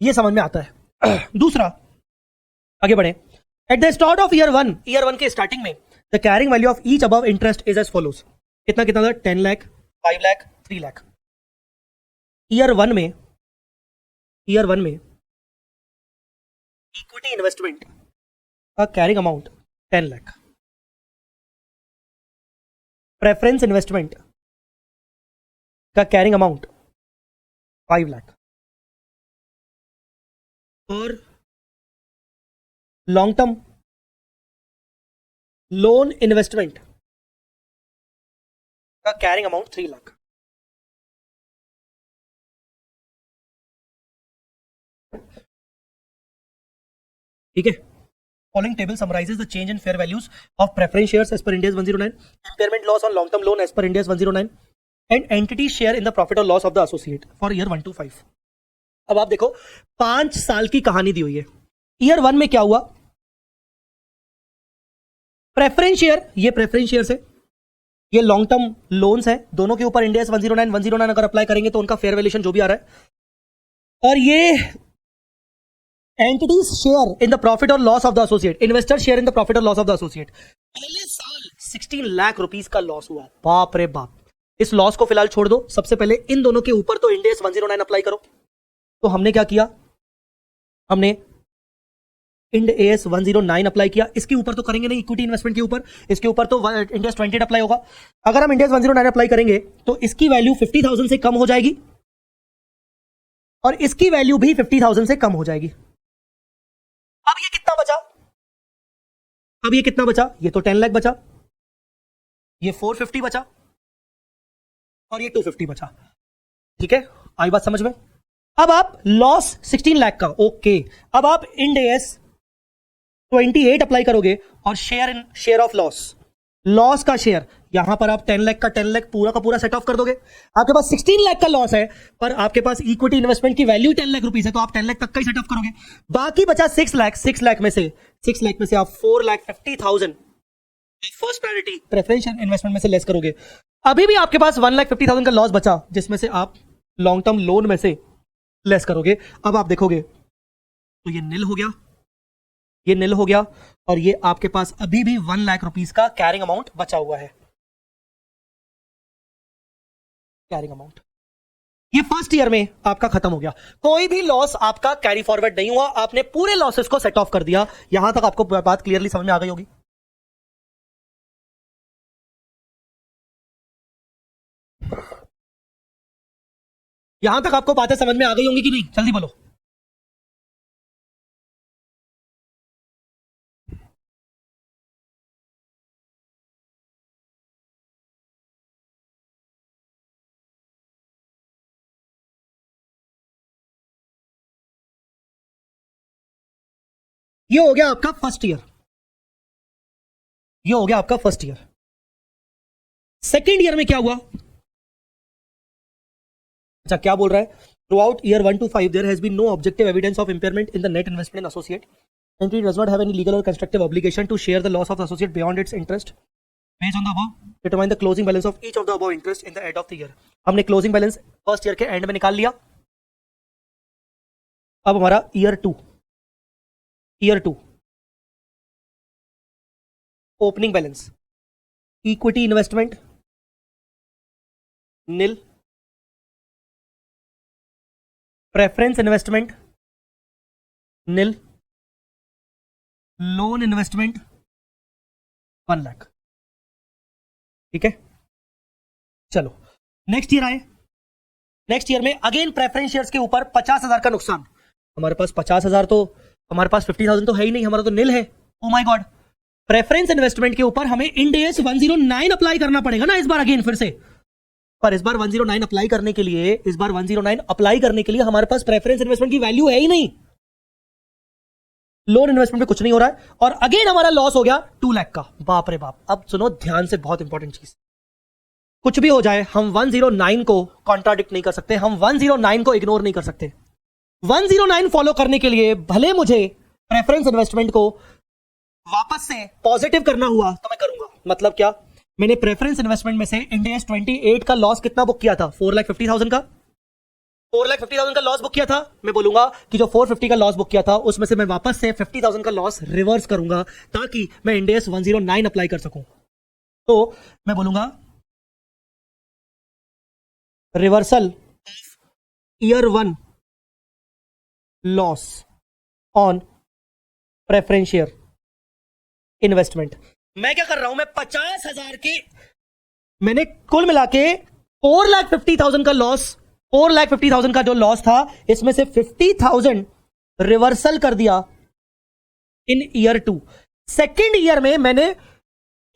ये समझ में आता है। दूसरा, आगे बढ़े। At the start of year one के starting में the carrying value of each above interest is as follows. कितना कितना था? 10 लाख, 5 लाख, 3 लाख। ईयर वन में इक्विटी इन्वेस्टमेंट का carrying amount 10 lakh, preference investment का कैरिंग अमाउंट 5 लाख और लॉन्ग टर्म लोन इन्वेस्टमेंट का कैरिंग अमाउंट 3 लाख। ठीक है। Following table summarises the change in fair values of preference shares as per Ind AS 109, impairment loss on long term loan as per Ind AS 109 and entity share in the profit और loss of the associate for year 1 to 5। अब आप देखो 5 साल की कहानी दी हुई है। Year 1 में क्या हुआ? प्रेफरेंस शेयर, ये प्रेफरेंस शेयर्स है, ये लॉन्ग टर्म लोन्स है, दोनों के ऊपर इंड AS 109 अगर अप्लाई करेंगे तो उनका फेयर वैल्यूएशन जो भी आ रहा है, और ये entities share in the profit और loss of the associate, investor share in the profit और लॉस ऑफ द एसोसिएट। पहले साल 16 लाख रुपीस का लॉस हुआ। बाप रे बाप। इस लॉस को फिलहाल छोड़ दो, सबसे पहले इन दोनों के ऊपर तो इंड AS 109 अप्लाई करो। तो हमने क्या किया? हमने इंड AS 109 अप्लाई किया। इसके ऊपर तो करेंगे नहीं, इक्विटी इन्वेस्टमेंट के ऊपर, इसके ऊपर तो इंड AS 20 अप्लाई होगा। अगर हम इंड AS 109 अप्लाई करेंगे तो इसकी वैल्यू 50,000 से कम हो जाएगी और इसकी वैल्यू भी 50,000 से कम हो जाएगी। अब ये कितना बचा? ये तो 10 लाख बचा, ये 450 बचा और ये 250 बचा। ठीक है, आई बात समझ में? अब आप लॉस 16 लाख का, ओके। अब आप इंड AS 28 अप्लाई करोगे और शेयर ऑफ लॉस का शेयर, यहां पर आप 10 लाख का 10 लाख पूरा का पूरा सेट ऑफ कर दोगे। आपके पास 16 लाख का लॉस है पर आपके पास इक्विटी इन्वेस्टमेंट की वैल्यू 10 लाख रुपीस है, तो आप 10 लाख तक का ही सेट ऑफ करोगे। बाकी बचा 6 लाख। 6 लाख में से आप 4,50,000 फर्स्ट प्रायोरिटी प्रेफरेंस इन्वेस्टमेंट में से लेस करोगे। अभी भी आपके पास 1,50,000 का लॉस बचा, जिसमें से आप लॉन्ग टर्म लोन में से लेस करोगे। अब आप देखोगे तो ये निल हो गया और ये आपके पास अभी भी 1 लाख रुपीस का कैरिंग अमाउंट बचा हुआ है। कैरिंग अमाउंट ये फर्स्ट ईयर में आपका खत्म हो गया। कोई भी लॉस आपका कैरी फॉरवर्ड नहीं हुआ, आपने पूरे लॉसेस को सेट ऑफ कर दिया। यहां तक आपको बात क्लियरली समझ में आ गई होगी। यहां तक आपको बातें समझ में आ गई होंगी कि नहीं? जल्दी बोलो। ये हो गया आपका फर्स्ट ईयर। सेकेंड ईयर में क्या हुआ? अच्छा, क्या बोल रहा है? Throughout year 1 to 5 there has been no objective evidence of impairment in the net investment in associate. Entity does not have any legal और constructive obligation to share the loss of associate beyond its interest based on the above determine the closing balance of each of the above interest in the end of the year. हमने closing balance first year के end में निकाल लिया। अब हमारा year two opening balance, equity investment nil, preference investment nil, loan investment 1 lakh. ठीक है, चलो नेक्स्ट ईयर आए। नेक्स्ट ईयर में अगेन प्रेफरेंस शेयर्स के ऊपर 50,000 का नुकसान। हमारे पास 50,000 तो, हमारे पास 50,000 तो है ही नहीं, हमारा तो निल है। Oh my God. Preference investment के ऊपर हमें इंड AS 109 अप्लाई करना पड़ेगा ना इस बार अगेन फिर से। पर इस बार 109 अप्लाई करने के लिए हमारे पास प्रेफरेंस इन्वेस्टमेंट की वैल्यू है ही नहीं। लोन इन्वेस्टमेंट में कुछ नहीं हो रहा है, और अगेन हमारा लॉस हो गया 2 लाख का। बाप रे बाप। अब सुनो ध्यान से, बहुत इंपॉर्टेंट चीज, कुछ भी हो जाए हम 109 को कॉन्ट्राडिक्ट नहीं कर सकते, हम 109 को इग्नोर नहीं कर सकते। 109 फॉलो करने के लिए भले मुझे प्रेफरेंस इन्वेस्टमेंट को वापस से पॉजिटिव करना हुआ तो मैं करूंगा। मतलब क्या, मैंने प्रेफरेंस इन्वेस्टमेंट में से इंडेस 28 का लॉस कितना बुक किया था, 4,50,000 का, 4,50,000 का लॉस बुक किया था। मैं बोलूंगा कि जो 450 का लॉस बुक किया था उसमें से मैं वापस से 50,000 का लॉस रिवर्स करूंगा ताकि मैं इंडेस 109 अप्लाई कर सकूं। तो मैं बोलूंगा reversal of year 1 loss on preference share investment. मैं क्या कर रहा हूं, मैं 50,000 की, मैंने कुल मिला के 4,50,000 का लॉस, 4,50,000 का जो लॉस था इसमें से 50,000 रिवर्सल कर दिया इन ईयर 2। सेकेंड ईयर में मैंने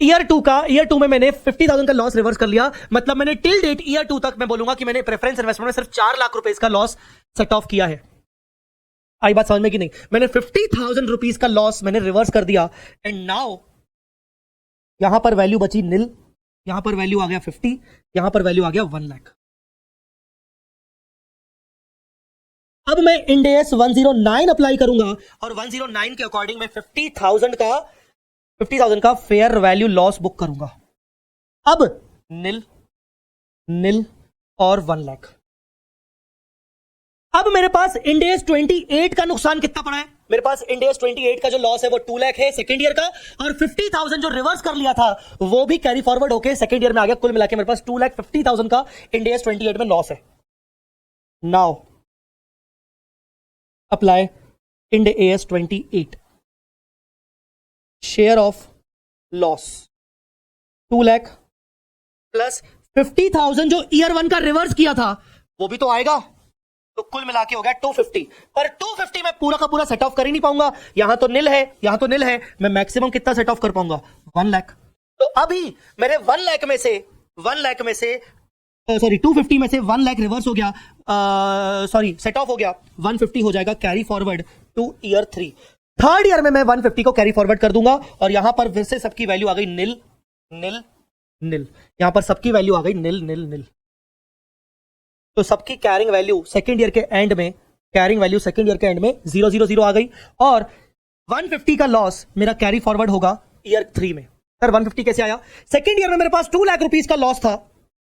ईयर 2 में मैंने 50,000 का लॉस रिवर्स कर लिया। मतलब मैंने टिल डेट ईयर 2 तक मैं बोलूंगा कि मैंने प्रेफरेंस इन्वेस्टमेंट में सिर्फ 4 लाख रुपए का लॉस सेट ऑफ किया है। आई बात समझ में कि नहीं? मैंने 50,000 रुपीज का लॉस मैंने रिवर्स कर दिया, एंड नाउ यहां पर वैल्यू बची निल, यहां पर वैल्यू आ गया 50, यहां पर वैल्यू आ गया 1 लाख। अब मैं इंडेस 109 अप्लाई करूंगा और 109 के अकॉर्डिंग मैं 50,000 का फेयर वैल्यू लॉस बुक करूंगा। अब निल, निल और 1 लाख। अब मेरे पास इंडेस 28 का नुकसान कितना पड़ा है? मेरे पास इंडेस 28 का जो लॉस है वो 2 लाख है सेकेंड ईयर का, और 50,000 जो रिवर्स कर लिया था वो भी कैरी फॉरवर्ड होके सेकेंड ईयर में आ गया। कुल मिला के मेरे पास 2,50,000 का इंडेस 28 में लॉस है। Now apply Ind AS 28 share of loss 2 lakh plus 50,000 जो ईयर 1 का रिवर्स किया था वो भी तो आएगा, तो कुल मिला के हो गया 250। पर 250 में पूरा का पूरा सेट ऑफ कर ही नहीं पाऊंगा, यहां तो निल है, यहां तो निल है, मैं मैक्सिमम कितना सेट ऑफ कर पाऊंगा? 1 लाख। तो अभी मेरे 1 लाख में से 250 में से 1 लाख रिवर्स हो गया, सेट ऑफ हो गया, 150 हो जाएगा carry forward two year 3। Third year में मैं 150 को कैरी फॉरवर्ड कर दूंगा, और यहां पर फिर से सबकी वैल्यू आ गई निल, निल, निल। यहां पर सबकी वैल्यू आ गई निल, निल, निल। तो सबकी कैरिंग वैल्यू सेकेंड ईयर के एंड में, कैरिंग वैल्यू सेकेंड ईयर के एंड में 0, 0, 0 आ गई, और 150 का लॉस मेरा कैरी फॉरवर्ड होगा ईयर 3 में। सर 150 कैसे आया? सेकेंड ईयर में मेरे पास 2 लाख रुपीस का लॉस था,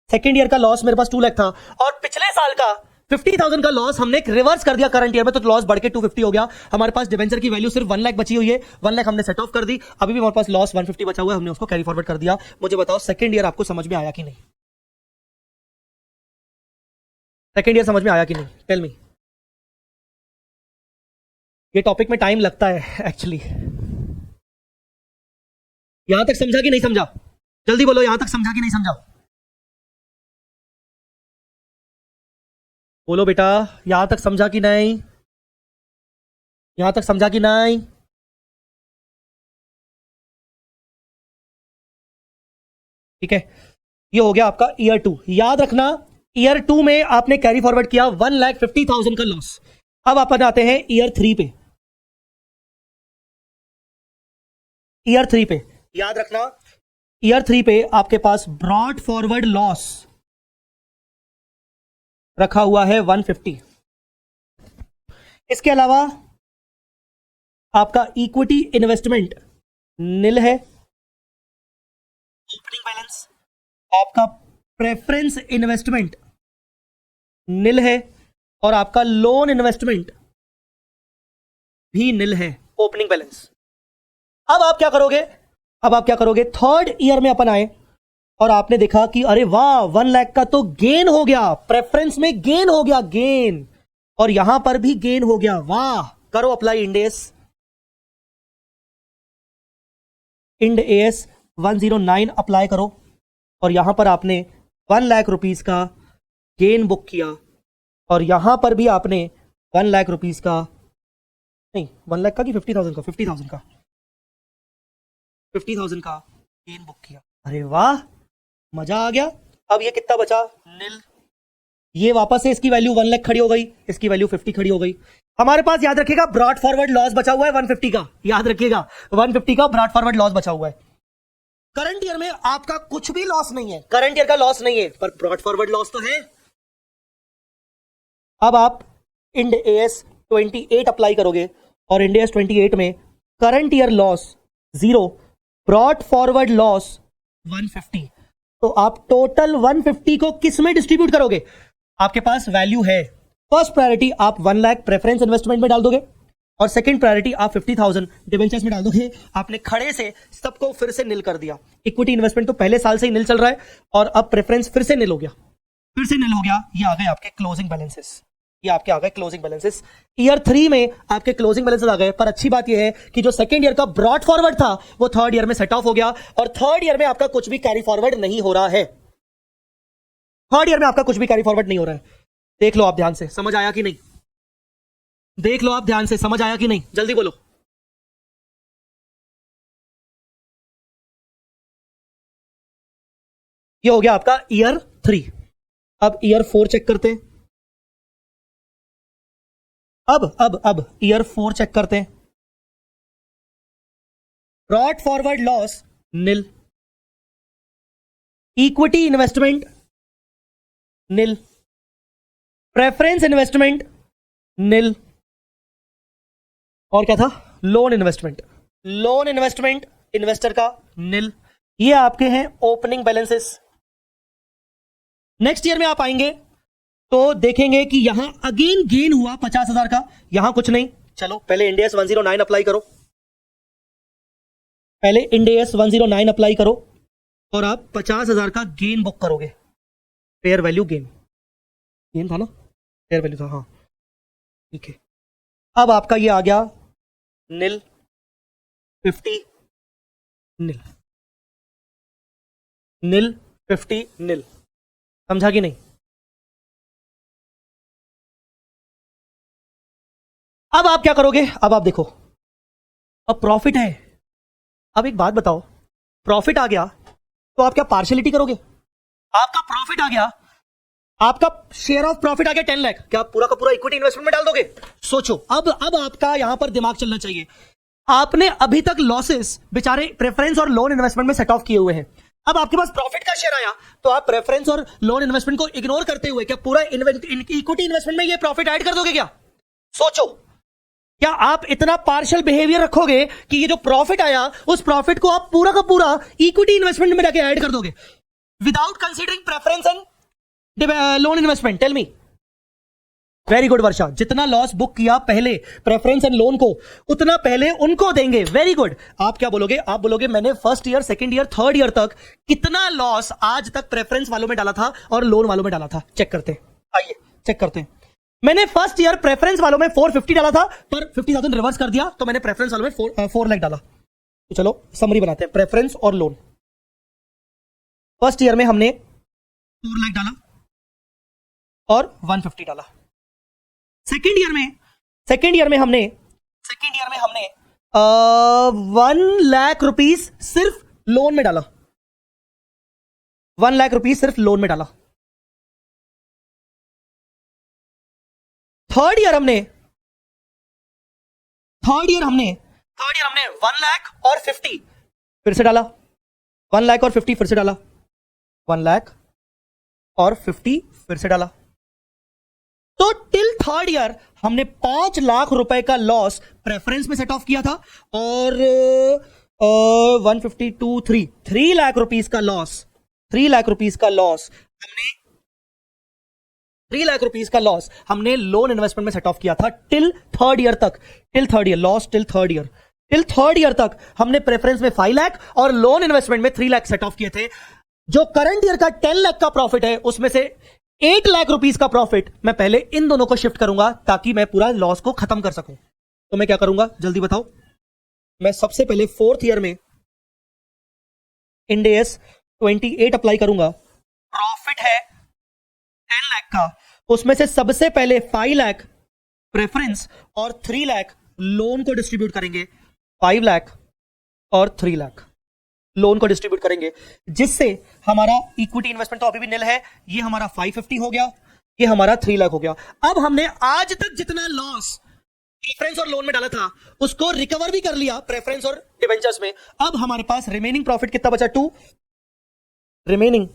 सेकेंड ईयर का लॉस मेरे पास 2 लाख था, और पिछले साल का 50,000 का लॉस हमने रिवर्स कर दिया करंट ईयर में, तो लॉस बढ़ के 250 हो गया। हमारे पास डिबेंचर की वैल्यू सिर्फ 1 लाख बची हुई है, 1 लाख हमने सेट ऑफ कर दी, अभी भी हमारे पास लॉस 150 बचा हुआ है, हमने उसको कैरी फॉरवर्ड कर दिया। मुझे बताओ सेकेंड ईयर आपको समझ में आया कि नहीं? सेकेंड ईयर समझ में आया कि नहीं? Tell me. ये टॉपिक में टाइम लगता है एक्चुअली। यहां तक समझा कि नहीं समझा? जल्दी बोलो, यहां तक समझा कि नहीं समझा? बोलो बेटा, यहां तक समझा कि नहीं? यहां तक समझा कि नहीं? ठीक है, ये हो गया आपका ईयर 2। याद रखना, ईयर 2 में आपने कैरी फॉरवर्ड किया 1,50,000 का लॉस। अब अपन आते हैं ईयर 3 पे। ईयर 3 पे याद रखना, ईयर 3 पे आपके पास ब्रॉड फॉरवर्ड लॉस रखा हुआ है 150। इसके अलावा आपका इक्विटी इन्वेस्टमेंट निल है, ओपनिंग बैलेंस आपका प्रेफरेंस इन्वेस्टमेंट निल है, और आपका लोन इन्वेस्टमेंट भी निल है, ओपनिंग बैलेंस। अब आप क्या करोगे? थर्ड ईयर में अपन आए और आपने देखा कि अरे वाह, 1 लाख का तो गेन हो गया, प्रेफरेंस में गेन हो गया, गेन, और यहां पर भी गेन हो गया। वाह, करो अप्लाई इंडेस 109 अप्लाई करो, और यहां पर आपने 1 लाख रुपीस का गेन बुक किया, और यहां पर भी आपने 1 लाख रुपीस का, नहीं 1 लाख का कि 50,000 का, 50,000 का गेन बुक किया। अरे वाह, मजा आ गया। अब ये कितना बचा? निल। ये वापस से इसकी वैल्यू 1 लाख खड़ी हो गई, इसकी वैल्यू 50 खड़ी हो गई। हमारे पास याद रखिएगा ब्रॉड फॉरवर्ड लॉस बचा हुआ है 150 का, याद रखिएगा 150 का ब्रॉड फॉरवर्ड लॉस बचा हुआ है। करंट ईयर में आपका कुछ भी लॉस नहीं है, करंट ईयर का लॉस नहीं है, पर ब्रॉड फॉरवर्ड लॉस तो है। अब आप इंड एएस 28 अप्लाई करोगे और इंड एएस 28 में current year loss 0, brought forward loss 150, तो आप टोटल 150 को किस में डिस्ट्रीब्यूट करोगे? आपके पास वैल्यू है, फर्स्ट प्रायोरिटी आप 1 लाख प्रेफरेंस इन्वेस्टमेंट में डाल दोगे और सेकंड प्रायोरिटी आप 50,000 डिवेंचर्स में डाल दोगे। आपने खड़े से सबको फिर से निल कर दिया। इक्विटी इन्वेस्टमेंट तो पहले साल से ही निल चल रहा है और अब प्रेफरेंस फिर से निल हो गया, फिर से निल हो गया। ये आ गए आपके क्लोजिंग बैलेंसेस, ये आपके आ गए क्लोजिंग बैलेंसेस। ईयर 3 में आपके क्लोजिंग बैलेंसेस आ गए, पर अच्छी बात यह है कि जो सेकंड ईयर का ब्रॉड फॉरवर्ड था वो थर्ड ईयर में सेट ऑफ हो गया और थर्ड ईयर में आपका कुछ भी कैरी फॉरवर्ड नहीं हो रहा है। थर्ड ईयर में आपका कुछ भी कैरी फॉरवर्ड नहीं हो रहा है। देख लो आप ध्यान से, समझ आया कि नहीं? देख लो आप ध्यान से, समझ आया कि नहीं? जल्दी बोलो। ये हो गया आपका ईयर 3। अब ईयर 4 चेक करते हैं। अब ईयर 4 चेक करते हैं। ब्रॉड फॉरवर्ड लॉस निल, equity investment nil, preference investment निल, और क्या था? Loan investment, loan investment investor का निल। ये आपके हैं ओपनिंग बैलेंसेस। नेक्स्ट ईयर में आप आएंगे तो देखेंगे कि यहां अगेन गेन हुआ 50,000 का, यहां कुछ नहीं। चलो पहले इंड एएस 109 अप्लाई करो, पहले इंड एएस 109 अप्लाई करो और आप 50,000 का गेन बुक करोगे। फेयर वैल्यू गेन, गेन था ना, फेयर वैल्यू था, हाँ ठीक है। अब आपका ये आ गया निल, 50 निल, निल 50 निल, समझा कि नहीं? अब आप क्या करोगे? अब आप देखो, अब प्रॉफिट है। अब एक बात बताओ, प्रॉफिट आ गया तो आप क्या पार्शियलिटी करोगे? आपका प्रॉफिट आ गया, आपका शेयर ऑफ प्रॉफिट आ गया 10 लाख, क्या आप पूरा का पूरा इक्विटी इन्वेस्टमेंट में डाल दोगे? सोचो। अब आपका यहां पर दिमाग चलना चाहिए। आपने अभी तक लॉसेस बेचारे प्रेफरेंस और लोन इन्वेस्टमेंट में सेट ऑफ किए हुए हैं। अब आपके पास प्रॉफिट का शेयर आया तो आप प्रेफरेंस और लोन इन्वेस्टमेंट को इग्नोर करते हुए क्या पूरा इक्विटी इन्वेस्टमेंट में ये प्रॉफिट ऐड कर दोगे क्या? सोचो, क्या आप इतना पार्शियल बिहेवियर रखोगे कि ये जो प्रॉफिट आया उस प्रॉफिट को आप पूरा का पूरा इक्विटी इन्वेस्टमेंट में जाके ऐड कर दोगे without considering preference and loan investment? Tell me. Very good Varsha, जितना लॉस बुक किया पहले प्रेफरेंस एंड लोन को उतना पहले उनको देंगे। Very good. आप क्या बोलोगे? आप बोलोगे मैंने first year, second year, third year तक कितना लॉस आज तक प्रेफरेंस वालों में डाला था और लोन वालों में डाला था। चेक करते हैं, आइए चेक करते हैं। मैंने फर्स्ट ईयर प्रेफरेंस वालों में 450 डाला था, पर 50,000 रिवर्स कर दिया तो मैंने प्रेफरेंस वालों में 4 लाख डाला। तो चलो समरी बनाते हैं। प्रेफरेंस और लोन, फर्स्ट ईयर में हमने 4 लाख डाला और 150 डाला। सेकेंड ईयर में हमने 1 लाख रुपीस सिर्फ लोन में डाला, 1 लाख रुपीस सिर्फ लोन में डाला। थर्ड ईयर हमने 1 लाख और 50 फिर से डाला, 1 लाख और 50 फिर से डाला, 1 लाख और 50 फिर से डाला। तो टिल थर्ड ईयर हमने 5 लाख रुपए का लॉस प्रेफरेंस में सेट ऑफ किया था और 152 3 लाख रुपीस का लॉस, 3 लाख रुपीस का लॉस हमने 3 लाख रुपीस का लॉस हमने लोन इन्वेस्टमेंट में सेट ऑफ किया था टिल थर्ड ईयर तक। Till third year loss, till third year तक हमने प्रेफरेंस में 5 लाख और लोन इन्वेस्टमेंट में 3 लाख सेट ऑफ किए थे। जो करंट ईयर का 10 लाख का प्रॉफिट है उसमें से 8 लाख रुपीस का प्रॉफिट मैं पहले इन दोनों को शिफ्ट करूंगा ताकि मैं पूरा लॉस को खत्म कर सकूं। तो मैं क्या करूंगा जल्दी बताओ? मैं सबसे पहले फोर्थ ईयर में इंड एएस 28 अप्लाई करूंगा। प्रॉफिट है 10 लाख का, उसमें से सबसे पहले 5 लाख प्रेफरेंस और 3 लाख लोन को डिस्ट्रीब्यूट करेंगे। 5 लाख और 3 लाख लोन को डिस्ट्रीब्यूट करेंगे, जिससे हमारा इक्विटी इन्वेस्टमेंट तो अभी भी निल है। ये हमारा 550 हो गया, ये हमारा 3 लाख हो गया। अब हमने आज तक जितना लॉस प्रेफरेंस और लोन में डाला था उसको रिकवर भी कर लिया प्रेफरेंस और डिवेंचर्स में। अब हमारे पास रिमेनिंग प्रॉफिट कितना बचा? 2 remaining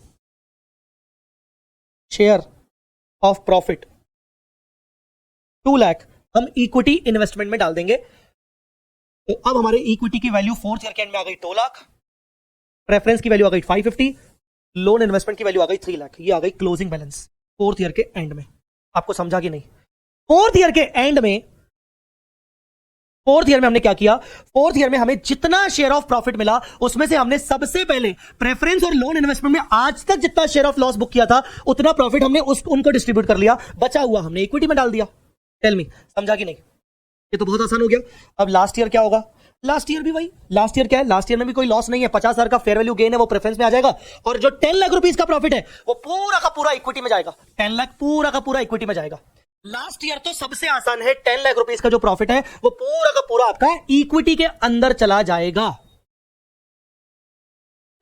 share of profit 2 lakh हम इक्विटी इन्वेस्टमेंट में डाल देंगे। तो अब हमारे इक्विटी की वैल्यू फोर्थ ईयर के एंड में आ गई 2 लाख, प्रेफरेंस की वैल्यू आ गई 550, लोन इन्वेस्टमेंट की वैल्यू आ गई 3 लाख। ये आ गई क्लोजिंग बैलेंस फोर्थ ईयर के एंड में। आपको समझा कि नहीं? फोर्थ ईयर के एंड में, फोर्थ ईयर में हमने क्या किया? फोर्थ ईयर में हमें जितना शेयर ऑफ प्रॉफिट मिला उसमें से हमने सबसे पहले प्रेफरेंस और लोन इन्वेस्टमेंट में आज तक जितना शेयर ऑफ लॉस बुक किया था उतना प्रॉफिट हमने उनको डिस्ट्रीब्यूट कर लिया, बचा हुआ हमने इक्विटी में डाल दिया। टेल मी, समझा कि नहीं? ये तो बहुत आसान हो गया। अब लास्ट ईयर क्या होगा? लास्ट ईयर भी वही। लास्ट ईयर क्या है? लास्ट ईयर में भी कोई लॉस नहीं है। 50,000 का फेयर वैल्यू गेन है वो प्रेफरेंस में आ जाएगा, और जो 10 लाख रुपीस का प्रॉफिट है वो पूरा का पूरा इक्विटी में जाएगा। 10 लाख पूरा का पूरा इक्विटी में जाएगा। लास्ट ईयर तो सबसे आसान है, 10 लाख रुपीस का जो प्रॉफिट है वो पूरा का पूरा आपका इक्विटी के अंदर चला जाएगा।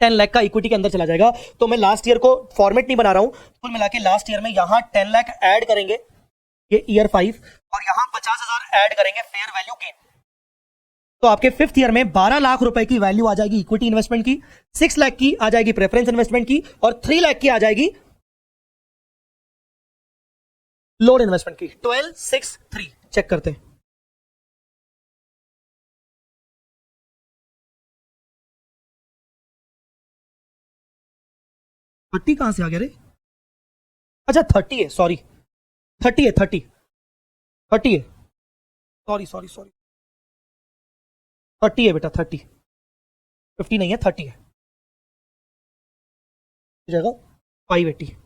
10 लाख का इक्विटी के अंदर चला जाएगा। तो मैं लास्ट ईयर को फॉर्मेट नहीं बना रहा हूं, कुल मिला के लास्ट ईयर में यहां 10 लाख ऐड करेंगे, ये ईयर 5, और यहां 50,000 ऐड करेंगे फेयर वैल्यू गेन। तो आपके फिफ्थ ईयर में 12 लाख रुपए की वैल्यू आ जाएगी इक्विटी इन्वेस्टमेंट की, 6 लाख की आ जाएगी प्रेफरेंस इन्वेस्टमेंट की, और 3 लाख की आ जाएगी लोन इन्वेस्टमेंट की। 12, 6, 3 चेक करते हैं। थर्टी कहां से आ गया रे? अच्छा 30 है, सॉरी 30 है, 30 है, सॉरी 30 है बेटा, 30, 50 नहीं है, 30 है, जाएगा 580।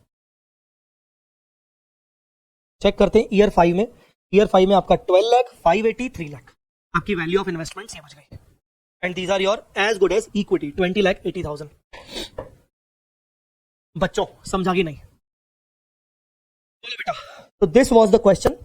चेक करते हैं ईयर 5 में। ईयर 5 में आपका 12 लाख, 580, 3 लाख आपकी वैल्यू ऑफ इन्वेस्टमेंट समझ गई। And these are your as good as equity 20,80,000। बच्चों समझा कि नहीं? बोलो बेटा। तो दिस वाज द क्वेश्चन